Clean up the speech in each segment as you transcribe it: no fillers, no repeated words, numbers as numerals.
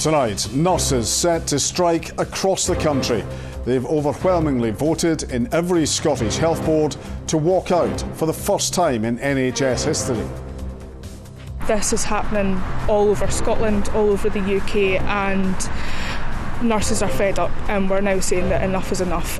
Tonight, nurses set to strike across the country. They've overwhelmingly voted in every Scottish health board to walk out for the first time in NHS history. This is happening all over Scotland, all over the UK, and nurses are fed up, and we're now saying that enough is enough.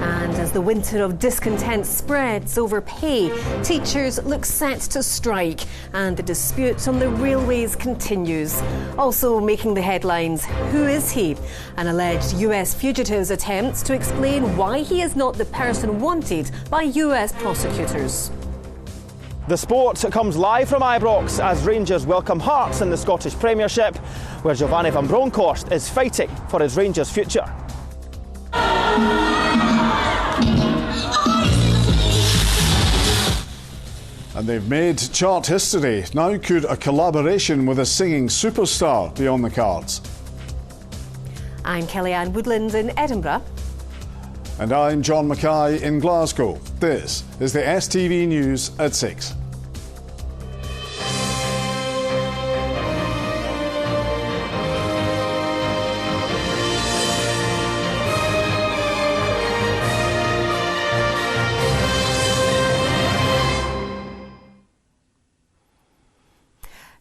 And as the winter of discontent spreads over pay, teachers look set to strike, and the dispute on the railways continues. Also making the headlines, who is he? An alleged US fugitive's attempts to explain why he is not the person wanted by US prosecutors. The sport comes live from Ibrox as Rangers welcome Hearts in the Scottish Premiership, where Giovanni van Bronckhorst is fighting for his Rangers' future. And they've made chart history. Now could a collaboration with a singing superstar be on the cards? I'm Kellyanne Woodland in Edinburgh. And I'm John Mackay in Glasgow. This is the STV News at 6.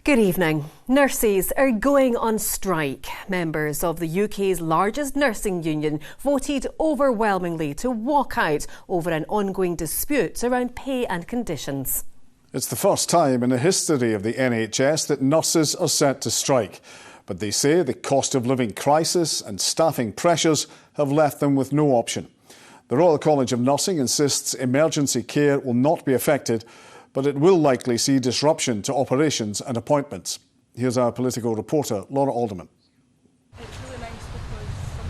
Good evening. Nurses are going on strike. Members of the UK's largest nursing union voted overwhelmingly to walk out over an ongoing dispute around pay and conditions. It's the first time in the history of the NHS that nurses are set to strike. But they say the cost of living crisis and staffing pressures have left them with no option. The Royal College of Nursing insists emergency care will not be affected, but it will likely see disruption to operations and appointments. Here's our political reporter, Laura Alderman.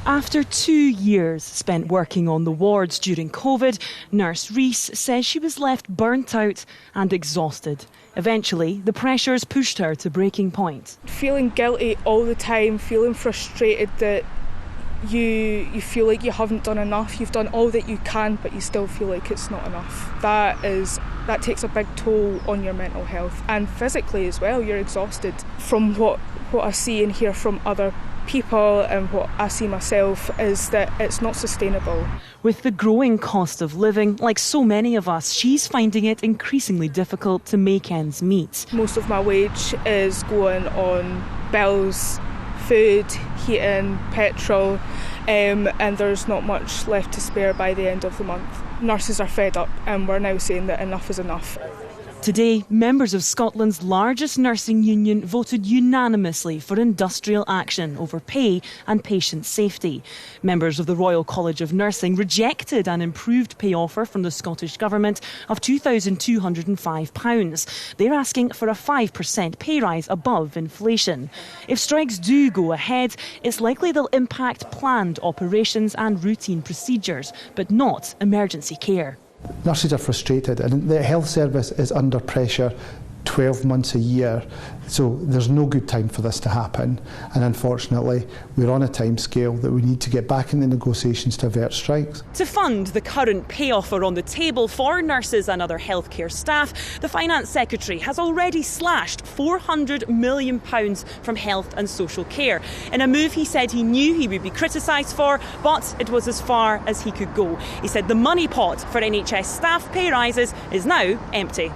After 2 years spent working on the wards during COVID, Nurse Rees says she was left burnt out and exhausted. Eventually, the pressures pushed her to breaking point. Feeling guilty all the time, feeling frustrated that you feel like you haven't done enough. You've done all that you can, but you still feel like it's not enough. That takes a big toll on your mental health, and physically as well. You're exhausted. From what I see and hear from other people and what I see myself is that it's not sustainable. With the growing cost of living, like so many of us, she's finding it increasingly difficult to make ends meet. Most of my wage is going on bills, food, heating, petrol, and there's not much left to spare by the end of the month. Nurses are fed up, and we're now saying that enough is enough. Today, members of Scotland's largest nursing union voted unanimously for industrial action over pay and patient safety. Members of the Royal College of Nursing rejected an improved pay offer from the Scottish Government of £2,205. They're asking for a 5% pay rise above inflation. If strikes do go ahead, it's likely they'll impact planned operations and routine procedures, but not emergency care. Nurses are frustrated and the health service is under pressure 12 months a year, so there's no good time for this to happen, and unfortunately we're on a time scale that we need to get back in the negotiations to avert strikes. To fund the current pay offer on the table for nurses and other healthcare staff, the Finance Secretary has already slashed £400 million from health and social care, in a move he said he knew he would be criticised for, but it was as far as he could go. He said the money pot for NHS staff pay rises is now empty.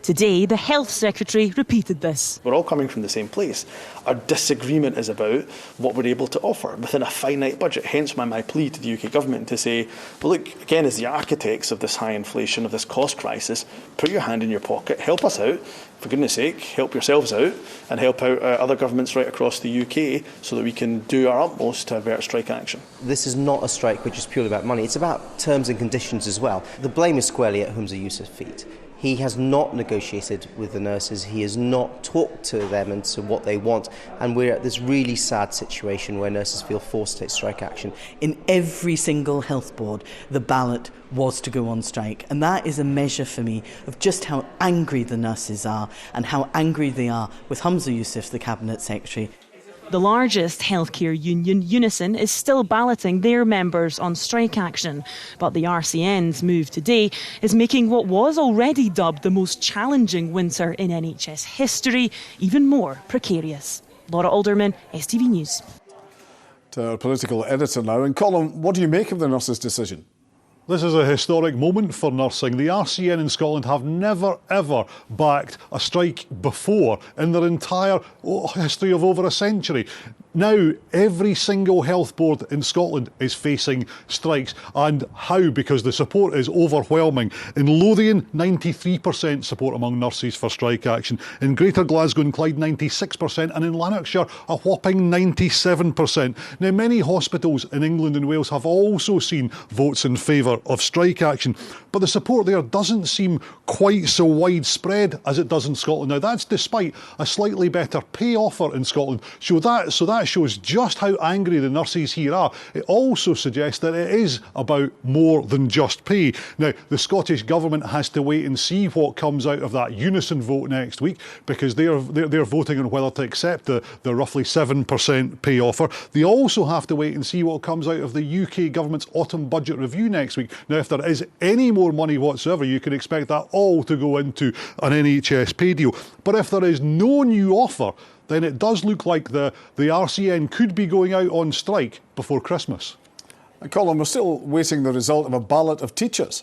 Today, the Health Secretary repeated this. We're all coming from the same place. Our disagreement is about what we're able to offer within a finite budget. Hence my plea to the UK Government to say, well, look, again, as the architects of this high inflation, of this cost crisis, put your hand in your pocket, help us out. For goodness sake, help yourselves out and help out other governments right across the UK so that we can do our utmost to avert strike action. This is not a strike which is purely about money. It's about terms and conditions as well. The blame is squarely at Humza Yousaf's feet. He has not negotiated with the nurses, he has not talked to them and to what they want, and we're at this really sad situation where nurses feel forced to take strike action. In every single health board, the ballot was to go on strike, and that is a measure for me of just how angry the nurses are and how angry they are with Humza Yousaf, the Cabinet Secretary. The largest healthcare union, Unison, is still balloting their members on strike action. But the RCN's move today is making what was already dubbed the most challenging winter in NHS history even more precarious. Laura Alderman, STV News. To our political editor now. And Colin, what do you make of the nurses' decision? This is a historic moment for nursing. The RCN in Scotland have never, ever backed a strike before in their entire history of over a century. Now, every single health board in Scotland is facing strikes. And how? Because the support is overwhelming. In Lothian, 93% support among nurses for strike action. In Greater Glasgow and Clyde, 96%. And in Lanarkshire, a whopping 97%. Now, many hospitals in England and Wales have also seen votes in favour of strike action. But the support there doesn't seem quite so widespread as it does in Scotland. Now, that's despite a slightly better pay offer in Scotland. So that shows just how angry the nurses here are. It also suggests that it is about more than just pay. Now, the Scottish Government has to wait and see what comes out of that unison vote next week, because they're voting on whether to accept the roughly 7% pay offer. They also have to wait and see what comes out of the UK Government's autumn budget review next week. Now, if there is any more money whatsoever, you can expect that all to go into an NHS pay deal. But if there is no new offer, then it does look like the RCN could be going out on strike before Christmas. And Colin, we're still waiting the result of a ballot of teachers.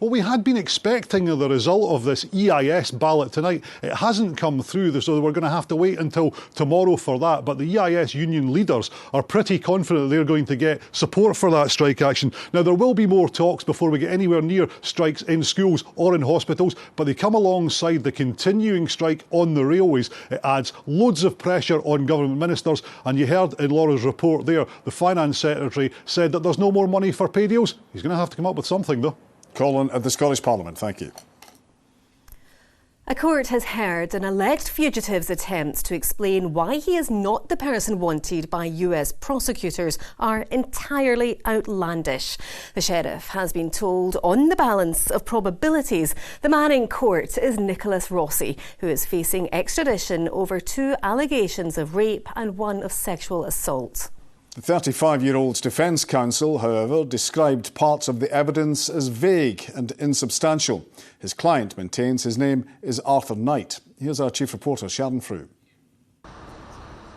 Well, we had been expecting the result of this EIS ballot tonight. It hasn't come through, so we're going to have to wait until tomorrow for that. But the EIS union leaders are pretty confident they're going to get support for that strike action. Now, there will be more talks before we get anywhere near strikes in schools or in hospitals, but they come alongside the continuing strike on the railways. It adds loads of pressure on government ministers. And you heard in Laura's report there, the Finance Secretary said that there's no more money for pay deals. He's going to have to come up with something, though. Colin at the Scottish Parliament, thank you. A court has heard an alleged fugitive's attempts to explain why he is not the person wanted by US prosecutors are entirely outlandish. The sheriff has been told, on the balance of probabilities, the man in court is Nicholas Rossi, who is facing extradition over 2 allegations of rape and 1 of sexual assault. The 35-year-old's defence counsel, however, described parts of the evidence as vague and insubstantial. His client maintains his name is Arthur Knight. Here's our chief reporter, Sharon Frew.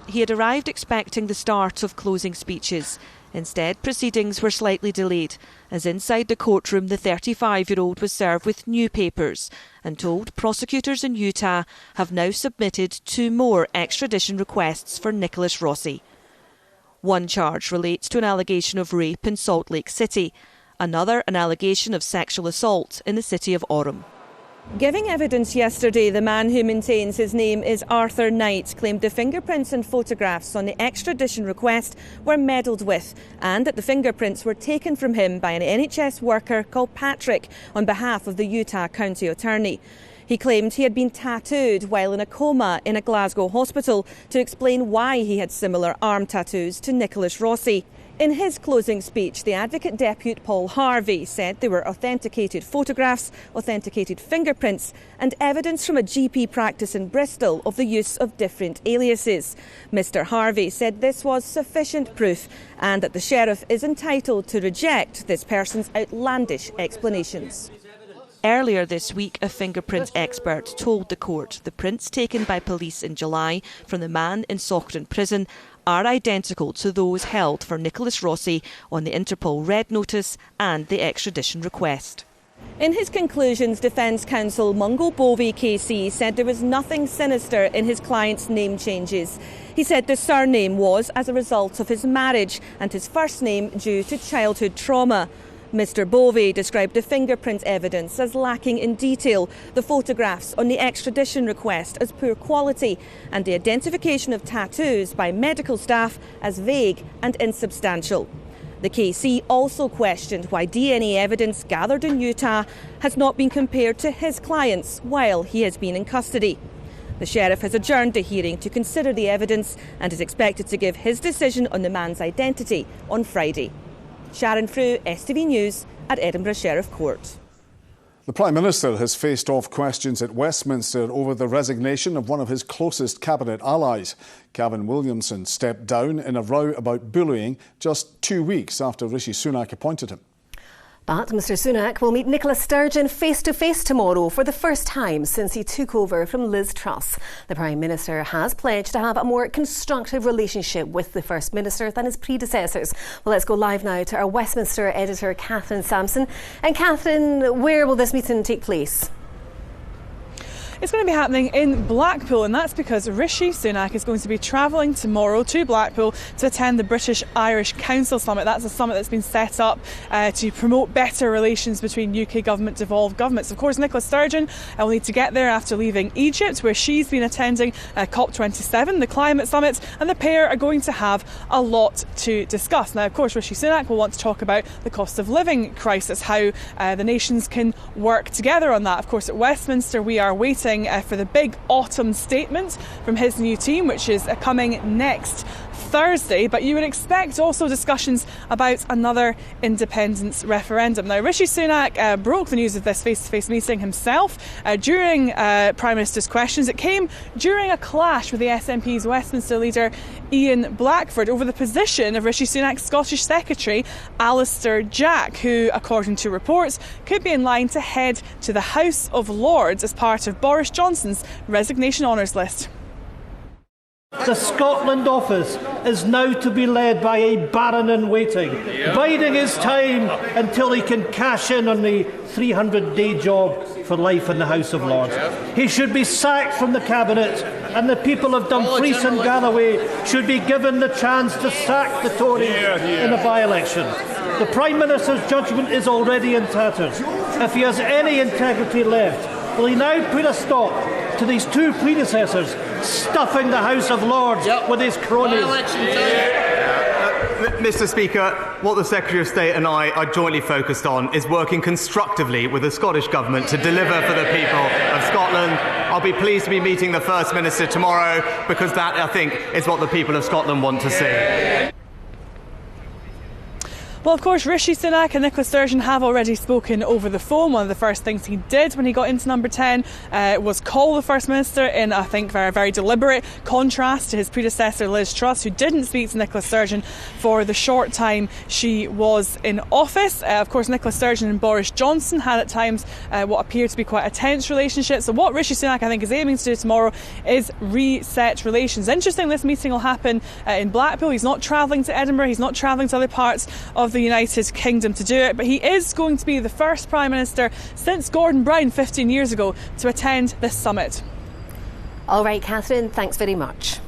He had arrived expecting the start of closing speeches. Instead, proceedings were slightly delayed, as inside the courtroom the 35-year-old was served with new papers and told prosecutors in Utah have now submitted 2 more extradition requests for Nicholas Rossi. One charge relates to an allegation of rape in Salt Lake City, another an allegation of sexual assault in the city of Orem. Giving evidence yesterday, the man who maintains his name is Arthur Knight claimed the fingerprints and photographs on the extradition request were meddled with, and that the fingerprints were taken from him by an NHS worker called Patrick on behalf of the Utah County Attorney. He claimed he had been tattooed while in a coma in a Glasgow hospital to explain why he had similar arm tattoos to Nicholas Rossi. In his closing speech, the Advocate Depute Paul Harvey said there were authenticated photographs, authenticated fingerprints and evidence from a GP practice in Bristol of the use of different aliases. Mr Harvey said this was sufficient proof and that the sheriff is entitled to reject this person's outlandish explanations. Earlier this week, a fingerprint expert told the court the prints taken by police in July from the man in Sturgeon prison are identical to those held for Nicholas Rossi on the Interpol Red Notice and the extradition request. In his conclusions, Defence Counsel Mungo Bovey KC said there was nothing sinister in his client's name changes. He said the surname was as a result of his marriage and his first name due to childhood trauma. Mr Bovey described the fingerprint evidence as lacking in detail, the photographs on the extradition request as poor quality, and the identification of tattoos by medical staff as vague and insubstantial. The KC also questioned why DNA evidence gathered in Utah has not been compared to his clients while he has been in custody. The sheriff has adjourned the hearing to consider the evidence and is expected to give his decision on the man's identity on Friday. Sharon Frew, STV News at Edinburgh Sheriff Court. The Prime Minister has faced off questions at Westminster over the resignation of one of his closest cabinet allies. Gavin Williamson stepped down in a row about bullying just 2 weeks after Rishi Sunak appointed him. But Mr Sunak will meet Nicola Sturgeon face-to-face tomorrow for the first time since he took over from Liz Truss. The Prime Minister has pledged to have a more constructive relationship with the First Minister than his predecessors. Well, let's go live now to our Westminster editor, Catherine Sampson. And Catherine, where will this meeting take place? It's going to be happening in Blackpool, and that's because Rishi Sunak is going to be travelling tomorrow to Blackpool to attend the British-Irish Council Summit. That's a summit that's been set up to promote better relations between UK government-devolved governments. Of course, Nicola Sturgeon will need to get there after leaving Egypt, where she's been attending COP27, the climate summit, and the pair are going to have a lot to discuss. Now, of course, Rishi Sunak will want to talk about the cost of living crisis, how the nations can work together on that. Of course, at Westminster, we are waiting for the big autumn statement from his new team, which is coming next Thursday, but you would expect also discussions about another independence referendum. Now, Rishi Sunak broke the news of this face-to-face meeting himself during Prime Minister's questions. It came during a clash with the SNP's Westminster leader Ian Blackford over the position of Rishi Sunak's Scottish Secretary Alistair Jack, who, according to reports, could be in line to head to the House of Lords as part of Boris Johnson's resignation honours list. The Scotland office is now to be led by a baron-in-waiting, biding his time until he can cash in on the 300-day job for life in the House of Lords. He should be sacked from the Cabinet, and the people of Dumfries and Galloway should be given the chance to sack the Tories in a by-election. The Prime Minister's judgment is already in tatters. If he has any integrity left, will he now put a stop to these two predecessors stuffing the House of Lords with his cronies? Mr. Speaker, what the Secretary of State and I are jointly focused on is working constructively with the Scottish Government to deliver for the people of Scotland. I'll be pleased to be meeting the First Minister tomorrow because that, I think, is what the people of Scotland want to see. Well, of course, Rishi Sunak and Nicola Sturgeon have already spoken over the phone. One of the first things he did when he got into number 10 was call the First Minister in, I think, very, very deliberate contrast to his predecessor Liz Truss, who didn't speak to Nicola Sturgeon for the short time she was in office. Of course, Nicola Sturgeon and Boris Johnson had at times what appeared to be quite a tense relationship. So what Rishi Sunak, I think, is aiming to do tomorrow is reset relations. Interesting, this meeting will happen in Blackpool. He's not travelling to Edinburgh. He's not travelling to other parts of the United Kingdom to do it, but he is going to be the first Prime Minister since Gordon Brown 15 years ago to attend this summit. All right, Catherine, thanks very much.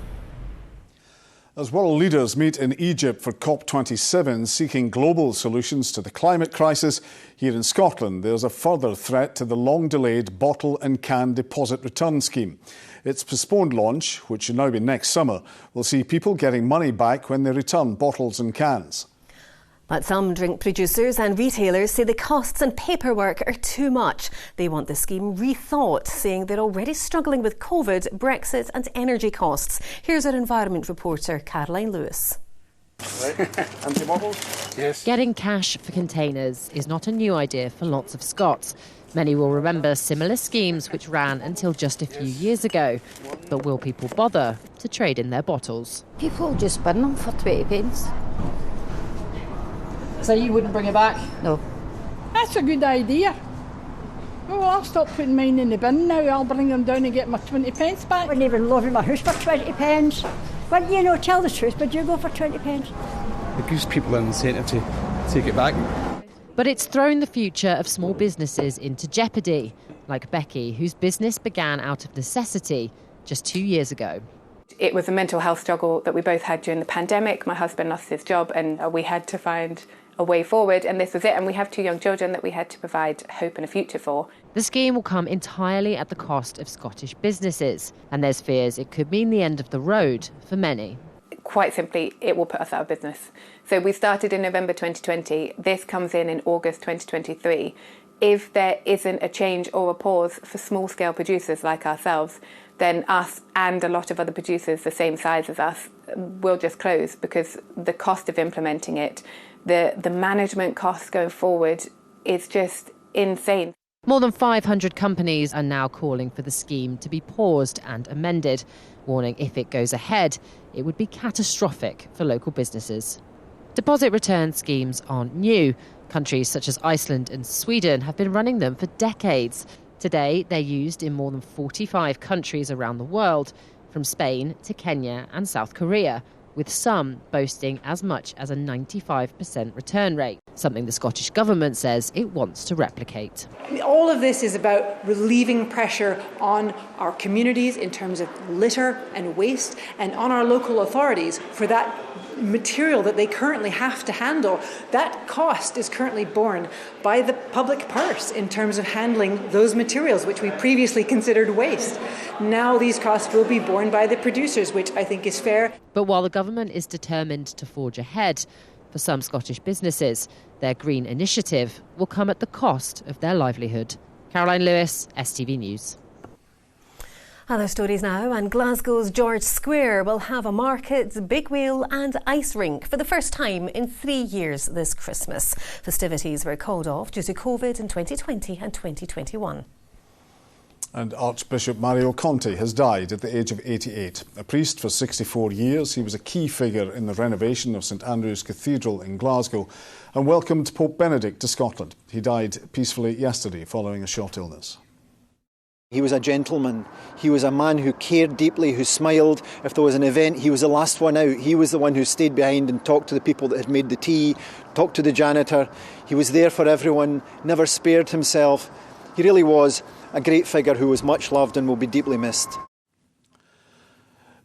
As world leaders meet in Egypt for COP27 seeking global solutions to the climate crisis, here in Scotland there's a further threat to the long-delayed bottle and can deposit return scheme. Its postponed launch, which should now be next summer, will see people getting money back when they return bottles and cans. But some drink producers and retailers say the costs and paperwork are too much. They want the scheme rethought, saying they're already struggling with COVID, Brexit and energy costs. Here's our environment reporter, Caroline Lewis. Yes. Getting cash for containers is not a new idea for lots of Scots. Many will remember similar schemes which ran until just a few years ago. But will people bother to trade in their bottles? People just bin them for 20 pence. So you wouldn't bring it back? No. That's a good idea. Well, I'll stop putting mine in the bin now. I'll bring them down and get my 20 pence back. I wouldn't even live in my house for 20 pence. But, you know, tell the truth, but you go for 20 pence. It gives people an incentive to take it back. But it's thrown the future of small businesses into jeopardy, like Becky, whose business began out of necessity just 2 years ago. It was a mental health struggle that we both had during the pandemic. My husband lost his job and we had to find a way forward, and this was it. And we have 2 young children that we had to provide hope and a future for. The scheme will come entirely at the cost of Scottish businesses, and there's fears it could mean the end of the road for many. Quite simply, it will put us out of business. So we started in November 2020. This comes in August 2023. If there isn't a change or a pause for small-scale producers like ourselves, then us and a lot of other producers the same size as us will just close, because the cost of implementing it, the management costs going forward is just insane. More than 500 companies are now calling for the scheme to be paused and amended, warning if it goes ahead, it would be catastrophic for local businesses. Deposit return schemes aren't new. Countries such as Iceland and Sweden have been running them for decades. Today, they're used in more than 45 countries around the world, from Spain to Kenya and South Korea, with some boasting as much as a 95% return rate, something the Scottish Government says it wants to replicate. All of this is about relieving pressure on our communities in terms of litter and waste, and on our local authorities for that material that they currently have to handle. That cost is currently borne by the public purse in terms of handling those materials which we previously considered waste. Now these costs will be borne by the producers, which I think is fair. But while the government is determined to forge ahead, for some Scottish businesses, their green initiative will come at the cost of their livelihood. Caroline Lewis, STV News. Other stories now, and Glasgow's George Square will have a market, big wheel and ice rink for the first time in 3 years this Christmas. Festivities were called off due to COVID in 2020 and 2021. And Archbishop Mario Conti has died at the age of 88. A priest for 64 years, he was a key figure in the renovation of St Andrew's Cathedral in Glasgow and welcomed Pope Benedict to Scotland. He died peacefully yesterday following a short illness. He was a gentleman. He was a man who cared deeply, who smiled. If there was an event, he was the last one out. He was the one who stayed behind and talked to the people that had made the tea, talked to the janitor. He was there for everyone, never spared himself. He really was a great figure who was much loved and will be deeply missed.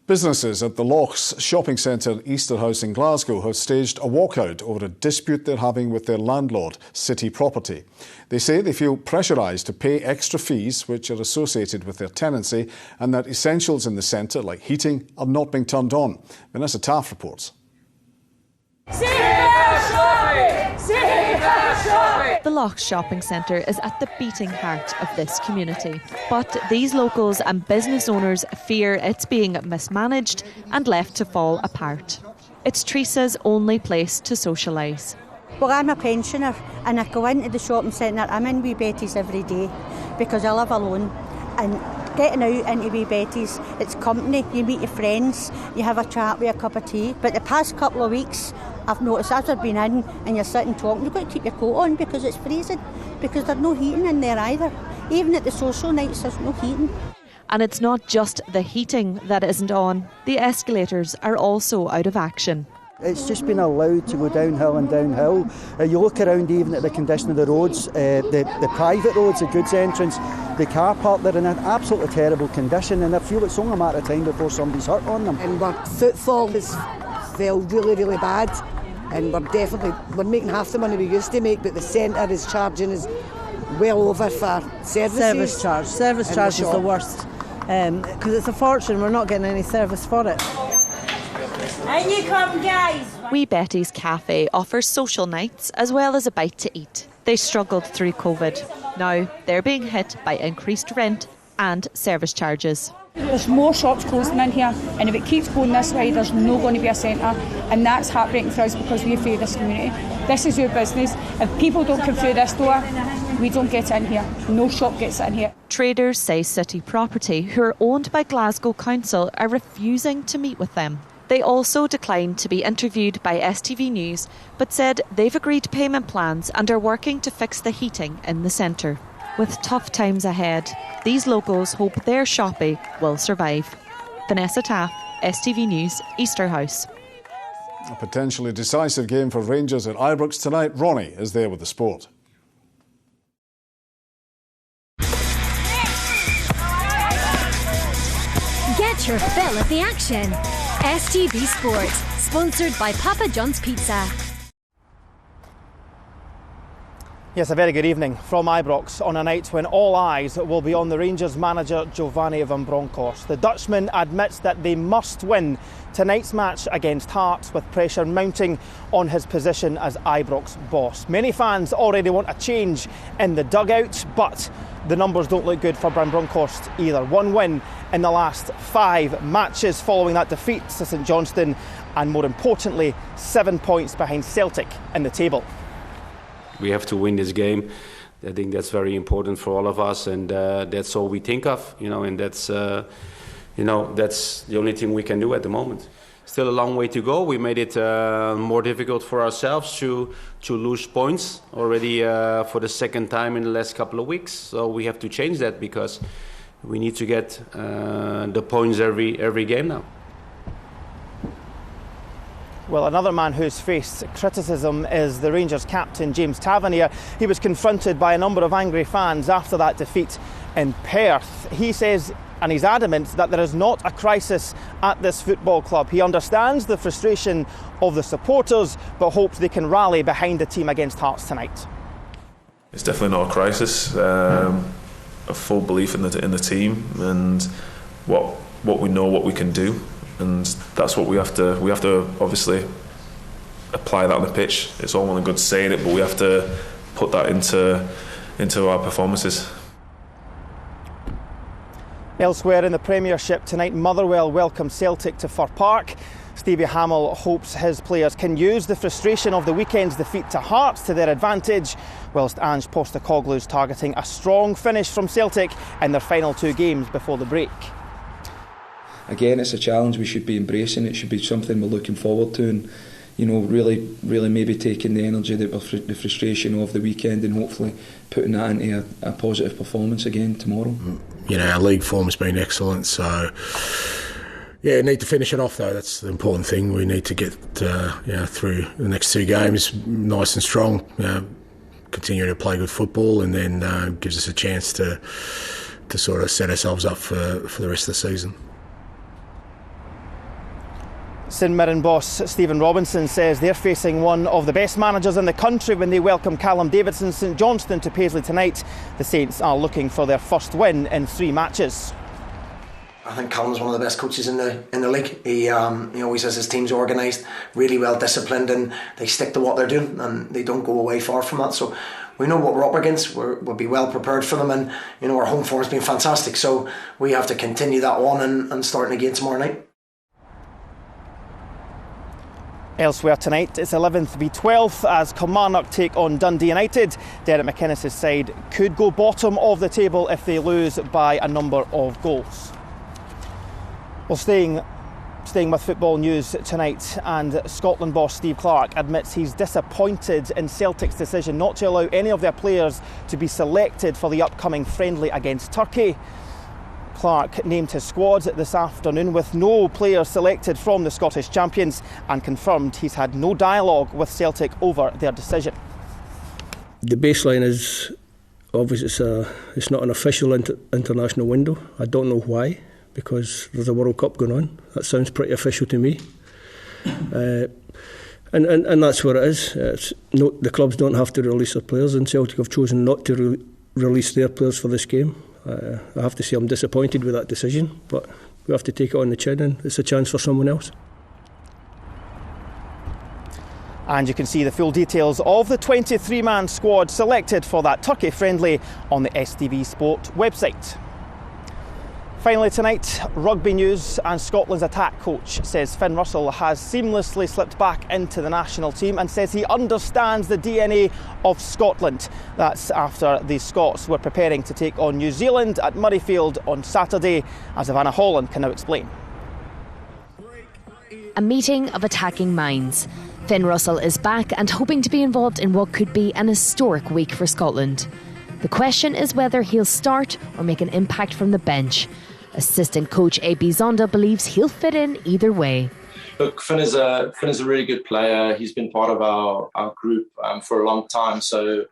Businesses at the Lochs shopping centre Easterhouse in Glasgow have staged a walkout over a dispute they're having with their landlord, City Property. They say they feel pressurised to pay extra fees which are associated with their tenancy and that essentials in the centre, like heating, are not being turned on. Vanessa Taff reports. The Lochs shopping centre is at the beating heart of this community. But these locals and business owners fear it's being mismanaged and left to fall apart. It's Teresa's only place to socialise. Well, I'm a pensioner and I go into the shopping centre. I'm in Wee Betty's every day because I live alone. And getting out into Wee Betty's, it's company. You meet your friends, you have a chat with a cup of tea. But the past couple of weeks, I've noticed as I've been in and you're sitting talking, you've got to keep your coat on because it's freezing, because there's no heating in there either. Even at the social nights, there's no heating. And it's not just the heating that isn't on. The escalators are also out of action. It's just been allowed to go downhill and downhill. You look around even at the condition of the roads, the private roads, the goods entrance, the car park, they're in an absolutely terrible condition, and I feel it's only a matter of time before somebody's hurt on them. And our footfall has fell really, really bad, and we're making half the money we used to make, but the centre is charging us well over for services. Service charge is the worst, because it's a fortune, we're not getting any service for it. And you come, guys! Wee Betty's Cafe offers social nights as well as a bite to eat. They struggled through COVID. Now they're being hit by increased rent and service charges. There's more shops closing in here, and if it keeps going this way, there's no going to be a centre, and that's heartbreaking for us because we fear this community. This is your business. If people don't come through this door, we don't get in here. No shop gets in here. Traders say City Property, who are owned by Glasgow Council, are refusing to meet with them. They also declined to be interviewed by STV News, but said they've agreed payment plans and are working to fix the heating in the centre. With tough times ahead, these locals hope their shopping will survive. Vanessa Taff, STV News, Easterhouse. A potentially decisive game for Rangers at Ibrox tonight. Ronnie is there with the sport. Get your fill of the action. STV Sports, sponsored by Papa John's Pizza. Yes, a very good evening from Ibrox on a night when all eyes will be on the Rangers manager Giovanni van Bronckhorst. The Dutchman admits that they must win tonight's match against Hearts, with pressure mounting on his position as Ibrox boss. Many fans already want a change in the dugout, but the numbers don't look good for Van Bronckhorst either. One win in the last 5 matches following that defeat to St Johnstone, and more importantly, 7 points behind Celtic in the table. We have to win this game. I think that's very important for all of us, and that's all we think of, and that's the only thing we can do at the moment. still a long way to go. We made it more difficult for ourselves to lose points already for the second time in the last couple of weeks. So we have to change that, because we need to get the points every game now. Well, another man who's faced criticism is the Rangers captain, James Tavernier. He was confronted by a number of angry fans after that defeat in Perth. He says, and he's adamant, that there is not a crisis at this football club. He understands the frustration of the supporters, but hopes they can rally behind the team against Hearts tonight. It's definitely not a crisis. A full belief in the team and what we know, what we can do. And that's what we have to obviously apply that on the pitch. It's all well and good saying it, but we have to put that into our performances. Elsewhere in the Premiership tonight, Motherwell welcome Celtic to Fir Park. Stevie Hamill hopes his players can use the frustration of the weekend's defeat to Hearts to their advantage, whilst Ange Postecoglou's targeting a strong finish from Celtic in their final 2 games before the break. Again, it's a challenge we should be embracing. It should be something we're looking forward to, and really maybe taking the energy, the frustration of the weekend, and hopefully putting that into a positive performance again tomorrow. Our league form's been excellent, so need to finish it off though. That's the important thing. We need to get through the next 2 games nice and strong, continue to play good football, and then gives us a chance to sort of set ourselves up for the rest of the season. St Mirren boss Stephen Robinson says they're facing one of the best managers in the country when they welcome Callum Davidson's St Johnstone to Paisley tonight. The Saints are looking for their first win in 3 matches. I think Callum's one of the best coaches in the league. He always has his teams organised, really well disciplined, and they stick to what they're doing and they don't go away far from that. So we know what we're up against. We'll be well prepared for them, and our home form's been fantastic. So we have to continue that on and starting again tomorrow night. Elsewhere tonight, it's 11th v 12th as Kilmarnock take on Dundee United. Derek McInnes' side could go bottom of the table if they lose by a number of goals. Well, staying with football news tonight, and Scotland boss Steve Clarke admits he's disappointed in Celtic's decision not to allow any of their players to be selected for the upcoming friendly against Turkey. Clarke named his squad this afternoon with no players selected from the Scottish champions, and confirmed he's had no dialogue with Celtic over their decision. The baseline is obviously it's not an official international window. I don't know why, because there's a World Cup going on. That sounds pretty official to me. And that's where it is. The clubs don't have to release their players, and Celtic have chosen not to release their players for this game. I have to say I'm disappointed with that decision, but we have to take it on the chin, and it's a chance for someone else. And you can see the full details of the 23-man squad selected for that Turkey friendly on the STV Sport website. Finally tonight, rugby news, and Scotland's attack coach says Finn Russell has seamlessly slipped back into the national team and says he understands the DNA of Scotland. That's after the Scots were preparing to take on New Zealand at Murrayfield on Saturday, as Ivana Holland can now explain. A meeting of attacking minds. Finn Russell is back and hoping to be involved in what could be an historic week for Scotland. The question is whether he'll start or make an impact from the bench. Assistant coach A.B. Zonda believes he'll fit in either way. Look, Finn is a really good player. He's been part of our group for a long time, so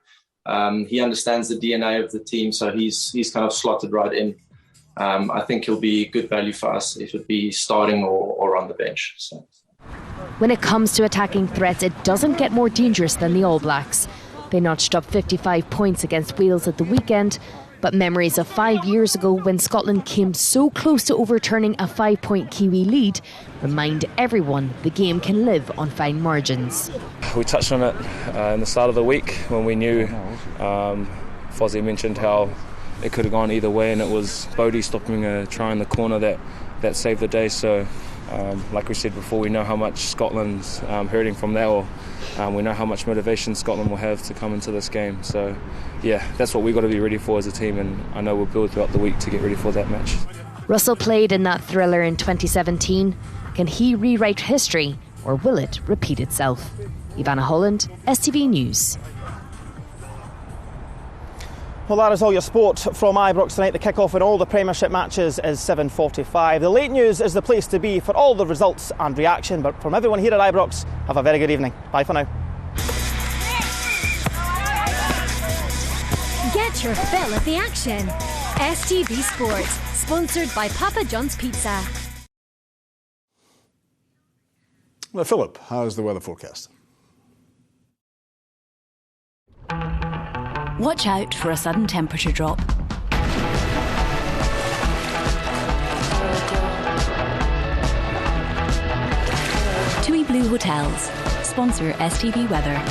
he understands the DNA of the team, so he's kind of slotted right in. I think he'll be good value for us if it be starting or on the bench. So. When it comes to attacking threats, it doesn't get more dangerous than the All Blacks. They notched up 55 points against Wales at the weekend, but memories of 5 years ago when Scotland came so close to overturning a 5-point Kiwi lead remind everyone the game can live on fine margins. We touched on it in the start of the week when we knew Fozzie mentioned how it could have gone either way, and it was Bodie stopping a try in the corner that saved the day. So like we said before, we know how much Scotland's hurting from that, or we know how much motivation Scotland will have to come into this game. So yeah, that's what we've got to be ready for as a team, and I know we'll build throughout the week to get ready for that match. Russell played in that thriller in 2017, Can he rewrite history, or will it repeat itself? Ivana Holland, STV News. Well, that is all your sport from Ibrox tonight. The kick-off in all the Premiership matches is 7:45. The late news is the place to be for all the results and reaction. But from everyone here at Ibrox, have a very good evening. Bye for now. Get your fill of the action. STV Sport, sponsored by Papa John's Pizza. Well, Philip, how's the weather forecast? Watch out for a sudden temperature drop. TUI Blue Hotels, sponsor STV Weather.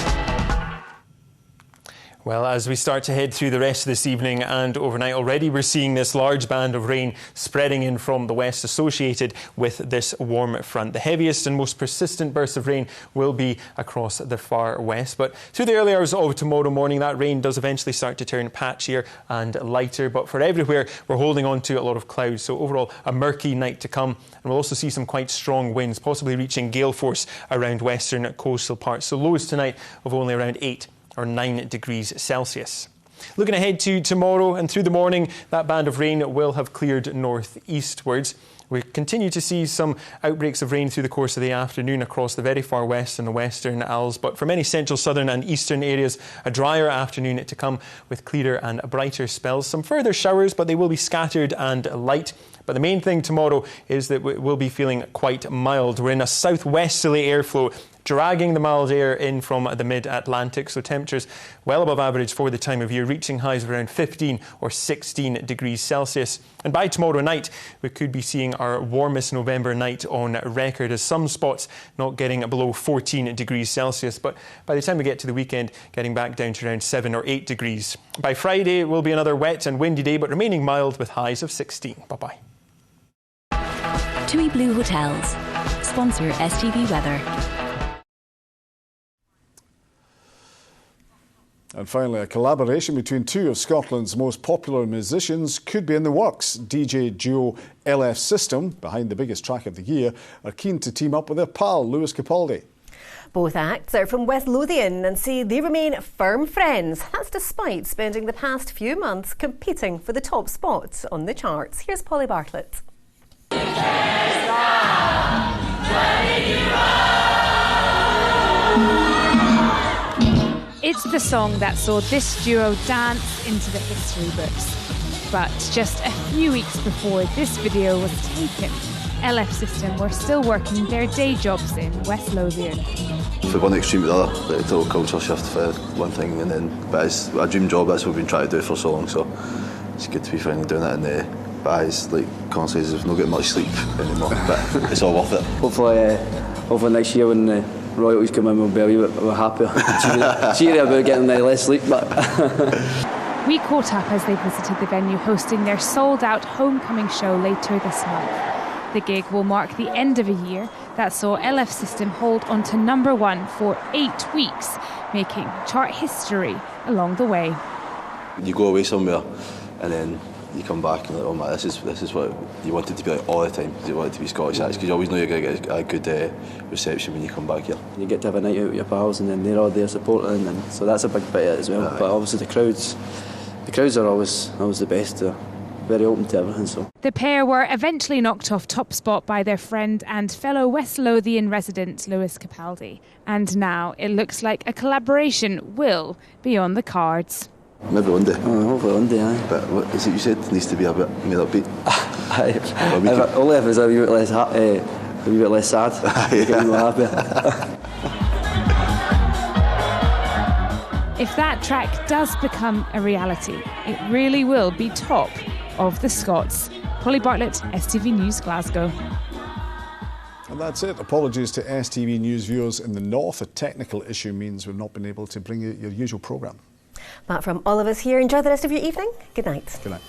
Well, as we start to head through the rest of this evening and overnight, already we're seeing this large band of rain spreading in from the west associated with this warm front. The heaviest and most persistent bursts of rain will be across the far west. But through the early hours of tomorrow morning, that rain does eventually start to turn patchier and lighter. But for everywhere, we're holding on to a lot of clouds. So overall, a murky night to come. And we'll also see some quite strong winds, possibly reaching gale force around western coastal parts. So lows tonight of only around 8 or 9 degrees Celsius. Looking ahead to tomorrow and through the morning, that band of rain will have cleared northeastwards. We continue to see some outbreaks of rain through the course of the afternoon across the very far west and the Western Isles, but for many central, southern and eastern areas, a drier afternoon to come with clearer and brighter spells. Some further showers, but they will be scattered and light. But the main thing tomorrow is that we'll be feeling quite mild. We're in a southwesterly airflow dragging the mild air in from the mid-Atlantic, so temperatures well above average for the time of year, reaching highs of around 15 or 16 degrees Celsius. And by tomorrow night, we could be seeing our warmest November night on record, as some spots not getting below 14 degrees Celsius. But by the time we get to the weekend, getting back down to around 7 or 8 degrees. By Friday, it will be another wet and windy day, but remaining mild with highs of 16. Bye-bye. TUI Blue Hotels, sponsor STV Weather. And finally, a collaboration between two of Scotland's most popular musicians could be in the works. DJ duo LF System, behind the biggest track of the year, are keen to team up with their pal Lewis Capaldi. Both acts are from West Lothian and say they remain firm friends. That's despite spending the past few months competing for the top spot on the charts. Here's Polly Bartlett. It's the song that saw this duo dance into the history books. But just a few weeks before this video was taken, LF System were still working their day jobs in West Lothian. For one extreme to the other, the total culture shift for one thing, and then, but it's a dream job. That's what we've been trying to do for so long, so it's good to be finally doing it. And but as like Colin says, we've not getting much sleep anymore, but it's all worth it. Hopefully next year when the royalties come in, we'll be a wee bit happier. Cheery about getting less sleep, but. We caught up as they visited the venue hosting their sold-out homecoming show later this month. The gig will mark the end of a year that saw LF System hold on to number 1 for 8 weeks, making chart history along the way. You go away somewhere and then you come back and like, oh my, this is what you wanted to be like all the time. You want it to be Scottish acts because you always know you're going to get a good reception when you come back here. You get to have a night out with your pals and then they're all there supporting, and so that's a big bit of it as well. Aye. But obviously the crowds are always the best. They're very open to everything. So the pair were eventually knocked off top spot by their friend and fellow West Lothian resident Lewis Capaldi, and now it looks like a collaboration will be on the cards. Maybe one day. Hopefully one day, aye. But what is it you said? It needs to be a bit made upbeat. Only if it's a wee bit less sad. Get more happy. If that track does become a reality, it really will be top of the Scots. Polly Bartlett, STV News, Glasgow. And that's it. Apologies to STV News viewers in the north. A technical issue means we've not been able to bring you your usual programme. But from all of us here, enjoy the rest of your evening. Good night. Good night.